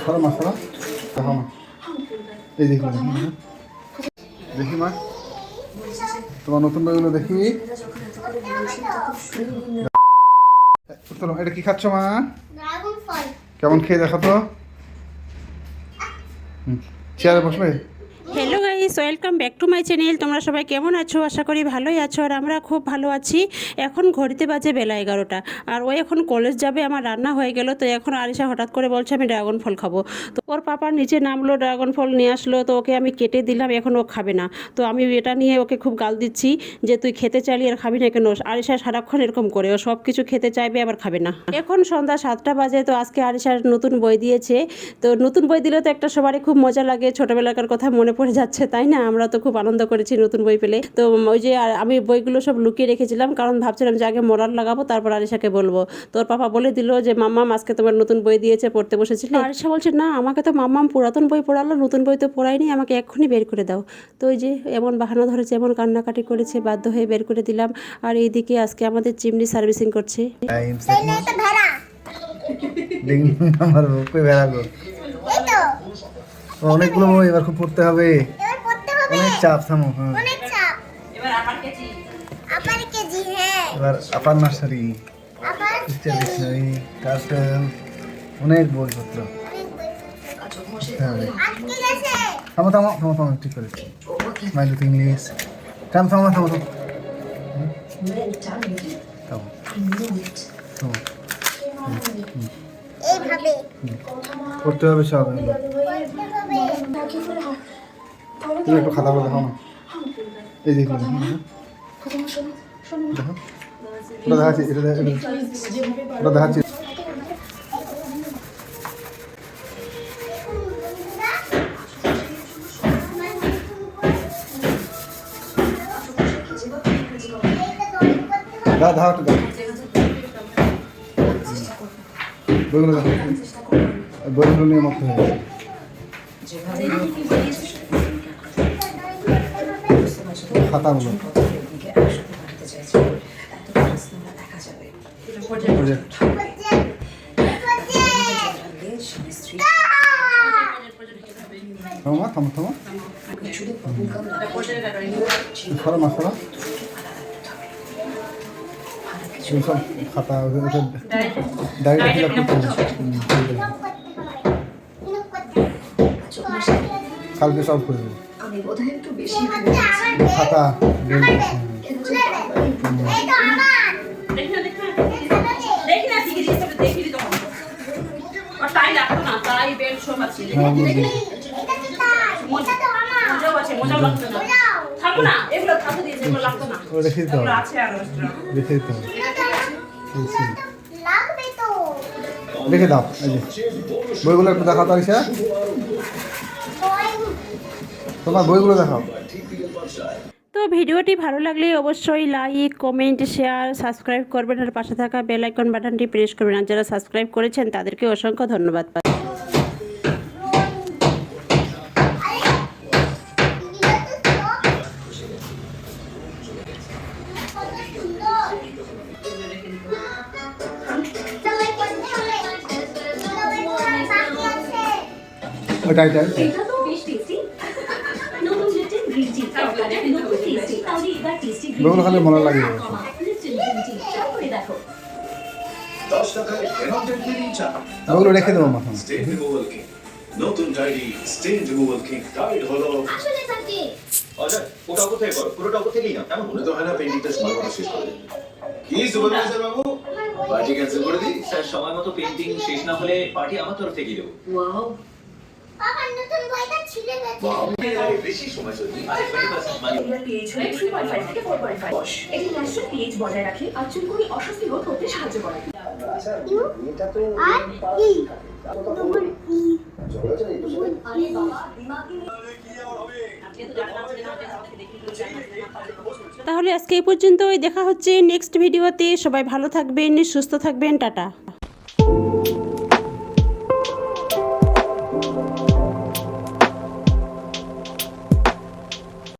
ধরো মা, ধরো দেখো মা, এই দেখি দেখি মা, তোমার নতুন বইগুলো দেখি। এটা কি খাচ্ছ মা? কেমন খেয়ে দেখো তো। চেয়ারে বসবে। Hello guys, welcome back to my channel. তোমরা সবাই কেমন আছো? আশা করি ভালোই আছো, আর আমরা খুব ভালো আছি। এখন ঘড়িতে বাজে বেলা 11টা, আর ও এখন কলেজ যাবে। আমার রান্না হয়ে গেল, তো এখন আরিশা হঠাৎ করে বলছে আমি ড্রাগন ফল খাবো। তো ওর পাপা নিচে নামলো, ড্রাগন ফল নিয়ে আসলো, তো ওকে আমি কেটে দিলাম। এখন ও খাবে না, তো আমি এটা নিয়ে ওকে খুব গাল দিচ্ছি যে তুই খেতে চাইলি আর খাবি না কেন। আরিশা সারাক্ষণ এরকম করে, ও সব কিছু খেতে চাইবে আবার খাবে না। এখন সন্ধ্যা 7টা বাজে, তো আজকে আরিশার নতুন বই দিয়েছে। তো নতুন বই দিলে তো একটা সবারই খুব মজা লাগে, ছোটবেলাকার কথা মনে পড়ে যাচ্ছে, তাই না? আমরা তো খুব আনন্দ করেছি নতুন বই পেলে। তো ওই যে আমি বইগুলো সব লুকিয়ে রেখেছিলাম, কারণ ভাবছিলাম যে আগে মোরাল লাগাবো, তারপর আরিশাকে বলবো। তোর পাপা বলে দিল যে মাম্মাম আজকে তোমার নতুন বই দিয়েছে, পড়তে বসেছিলে। আরিশা বলছে না, আমাকে তো মাম্মাম পুরাতন বই পড়ালো, নতুন বই তো পড়ায়নি, আমাকে এক্ষুনি বের করে দাও। তো ওই যে এমন বাহানা ধরেছে, এমন কান্নাকাটি করেছে, বাধ্য হয়ে বের করে দিলাম। আর এইদিকে আজকে আমাদের চিমনি সার্ভিসিং করছে। অনেকগুলো বই এবার খুব পড়তে হবে, অনেক চাপ। থামো, হ্যাঁ এবার আপার নার্সারি, ডিকশনারি, টার্টল, অনেক বইপত্র। থামো থামো থামো থামো, ঠিক করে স্মাইল উইথ ইংলিশ। থামো থামো থামো থামো থামো থামো, পড়তে হবে সব। তুমি একটু খাতা করে দেখো না, এই দেখো দেখো, ওটা দেখাচ্ছি, ওটা দেখাচ্ছি। দাও একটু দাও, বইগুলো দেখো, বইগুলো নিয়ে মত হয়ে গেছে। খাতাগুলো থামো থামো থামো, সরো মা, সরো। সব খাতা ডায়েরিটা ফিল আপ করতে হবে, কালকে সব করে দেবো। খাতা রেখে দিতে হবে, রেখে দিতে হবে, রেখে দাও। এই যে বইগুলো একটু দেখাও তো আরিশা, তোমার বইগুলো দেখাও। তো ভিডিওটি ভালো লাগলে অবশ্যই লাইক, কমেন্ট, শেয়ার, সাবস্ক্রাইব করবেন, আর পাশে থাকা বেল আইকন বাটনটি প্রেস করবেন। আর যারা সাবস্ক্রাইব করেছেন তাদেরকে অসংখ্য ধন্যবাদ। ওইটাই বইগুলো খালি মনে লাগে। বইগুলো রেখে দেবো মাথা। নতুন ডায়েরি স্টেন রিমুভাল কিং গাইড হলো। আসলে থাকে অজয়, ওটা কোথায় করো? পুরোটা ওপর থেকেই না, তেমন মনে তো হয় না পেইন্টিংটা সময় মতো শেষ করে দেবে। কি সুপারভাইজার বাবু, পার্টি ক্যান্সেল করে দিই? স্যার, সময় মতো পেইন্টিং শেষ না হলে পার্টি আমার তরফ থেকেই দেবো। ওয়াও, আমার নতুন বইটা ছিঁড়ে গেছে। ওয়াও, বেশি সময় চলবে। আরে 20% মানে এর পিএইচ হলো 3.5 থেকে 4.5। এটি ন্যাচারাল পিএইচ বজায় রাখে আর চুলকুনি অস্বস্তি রোধ করতে সাহায্য করে। এটা তো আর ই ডবল ই আরে বাবা দিমাগি তাহলে আজকে এই পর্যন্তই, দেখা হচ্ছে নেক্সট ভিডিওতে। সবাই ভালো থাকবেন, সুস্থ থাকবেন, টাটা।